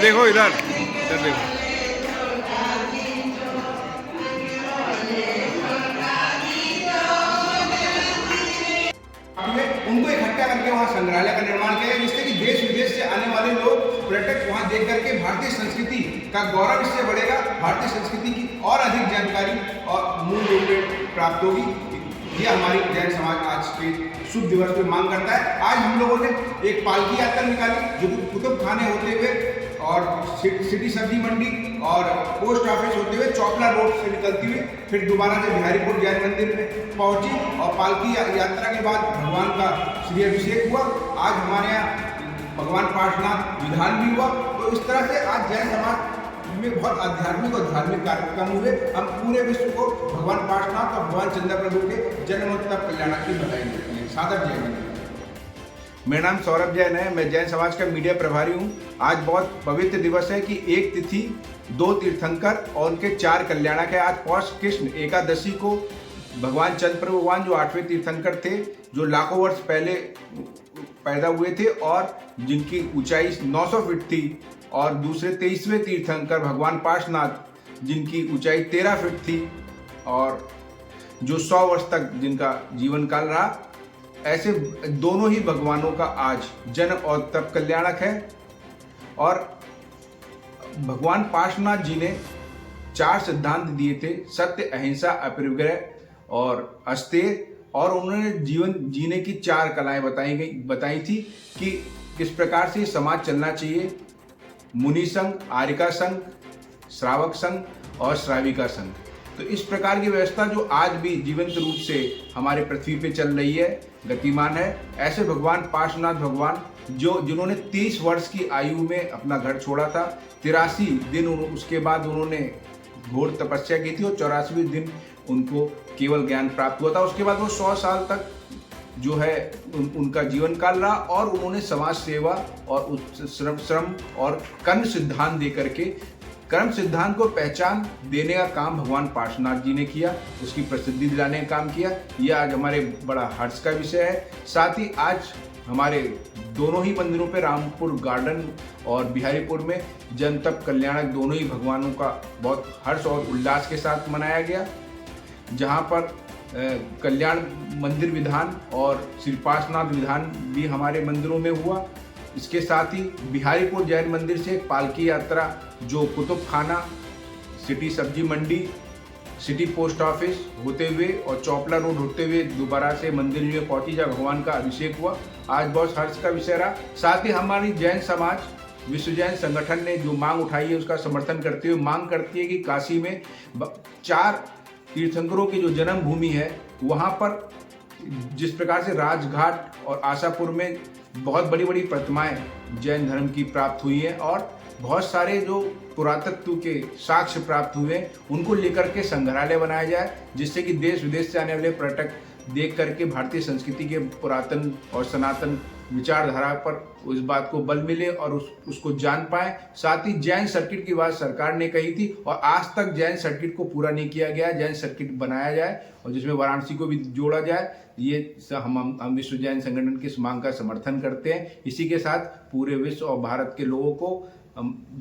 देखो, इधर इधर देखो। उनको इकट्ठा करके वहाँ संग्रहालय का निर्माण किया जिससे कि देश विदेश से आने वाले लोग पर्यटक वहाँ देख करके भारतीय संस्कृति का गौरव इससे बढ़ेगा, भारतीय संस्कृति की और अधिक जानकारी और मूल रूप में प्राप्त होगी। ये हमारी जैन समाज आज के शुभ दिवस पे मांग करता है। आज हम लोगों ने एक पालकी यात्रा निकाली जो कुतुब खाने होते हुए और सिटी सब्जी मंडी और पोस्ट ऑफिस होते हुए चौपला रोड से निकलती हुई फिर दोबारा से बिहारीपुर जैन मंदिर में पहुंची और पालकी यात्रा के बाद भगवान का श्री अभिषेक हुआ। आज हमारे यहाँ भगवान पार्श्वनाथ विधान भी हुआ। तो इस तरह से आज जैन समाज में बहुत आध्यात्मिक और धार्मिक कार्यक्रम हुए। हम पूरे विश्व को भगवान पार्श्वनाथ और भगवान चंद्र प्रभु के जन्मोत्सव कल्याण की बधाई देते हैं। सादर जय हिंद। मेरा नाम सौरभ जैन है, मैं जैन समाज का मीडिया प्रभारी हूँ। आज बहुत पवित्र दिवस है कि एक तिथि, दो तीर्थंकर और उनके चार कल्याणक है। आज पौष कृष्ण एकादशी को भगवान चंद्र भगवान जो 8वें तीर्थंकर थे, जो लाखों वर्ष पहले पैदा हुए थे और जिनकी ऊंचाई 900 फीट थी, और दूसरे 23वें तीर्थंकर भगवान पार्श्वनाथ जिनकी ऊंचाई 13 फीट थी और जो 100 वर्ष तक जिनका जीवन काल रहा। ऐसे दोनों ही भगवानों का आज जन्म और तप कल्याणक है। और भगवान पार्श्वनाथ जी ने 4 सिद्धांत दिए थे, सत्य, अहिंसा, अपरिग्रह और अस्तेय। और उन्होंने जीवन जीने की 4 कलाएं बताई थी कि किस प्रकार से समाज चलना चाहिए। मुनि संघ, आर्यिका संघ, श्रावक संघ और श्राविका संघ। तो इस प्रकार की व्यवस्था जो आज भी जीवंत रूप से हमारे पृथ्वी पे चल रही है, गतिमान है। ऐसे भगवान पार्श्वनाथ भगवान जिन्होंने 30 वर्ष की आयु में अपना घर छोड़ा था, 83 दिन उसके बाद उन्होंने घोर तपस्या की थी और 84वें दिन उनको केवल ज्ञान प्राप्त हुआ था। उसके बाद वो 100 साल तक जो है उनका जीवन काल रहा और उन्होंने समाज सेवा और श्रम और कर्म सिद्धांत दे करके कर्म सिद्धांत को पहचान देने का काम भगवान पार्श्वनाथ जी ने किया, उसकी प्रसिद्धि दिलाने का काम किया। यह आज हमारे बड़ा हर्ष का विषय है। साथ ही आज हमारे दोनों ही मंदिरों पे, रामपुर गार्डन और बिहारीपुर में जन तप कल्याणक दोनों ही भगवानों का बहुत हर्ष और उल्लास के साथ मनाया गया, जहाँ पर कल्याण मंदिर विधान और श्री पार्श्वनाथ विधान भी हमारे मंदिरों में हुआ। इसके साथ ही बिहारीपुर जैन मंदिर से पालकी यात्रा जो कुतुब खाना, सिटी सब्जी मंडी, सिटी पोस्ट ऑफिस होते हुए और चौपला रोड होते हुए दोबारा से मंदिर में पहुंची, जहाँ भगवान का अभिषेक हुआ। आज बहुत हर्ष का विषय रहा। साथ ही हमारी जैन समाज विश्व जैन संगठन ने जो मांग उठाई है उसका समर्थन करते हुए मांग करती है कि काशी में 4 तीर्थंकरों की जो जन्मभूमि है, वहाँ पर जिस प्रकार से राजघाट और आशापुर में बहुत बड़ी बड़ी प्रतिमाएं जैन धर्म की प्राप्त हुई हैं और बहुत सारे जो पुरातत्व के साक्ष्य प्राप्त हुए हैं, उनको लेकर के संग्रहालय बनाया जाए, जिससे कि देश विदेश से आने वाले पर्यटक देख करके भारतीय संस्कृति के पुरातन और सनातन विचारधारा पर उस बात को बल मिले और उसको जान पाए। साथ ही जैन सर्किट की बात सरकार ने कही थी और आज तक जैन सर्किट को पूरा नहीं किया गया। जैन सर्किट बनाया जाए और जिसमें वाराणसी को भी जोड़ा जाए। ये हम विश्व जैन संगठन की इस मांग का समर्थन करते हैं। इसी के साथ पूरे विश्व और भारत के लोगों को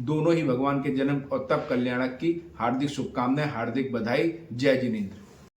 दोनों ही भगवान के जन्म और तप कल्याणक की हार्दिक शुभकामनाएं, हार्दिक बधाई। जय जिनेंद्र।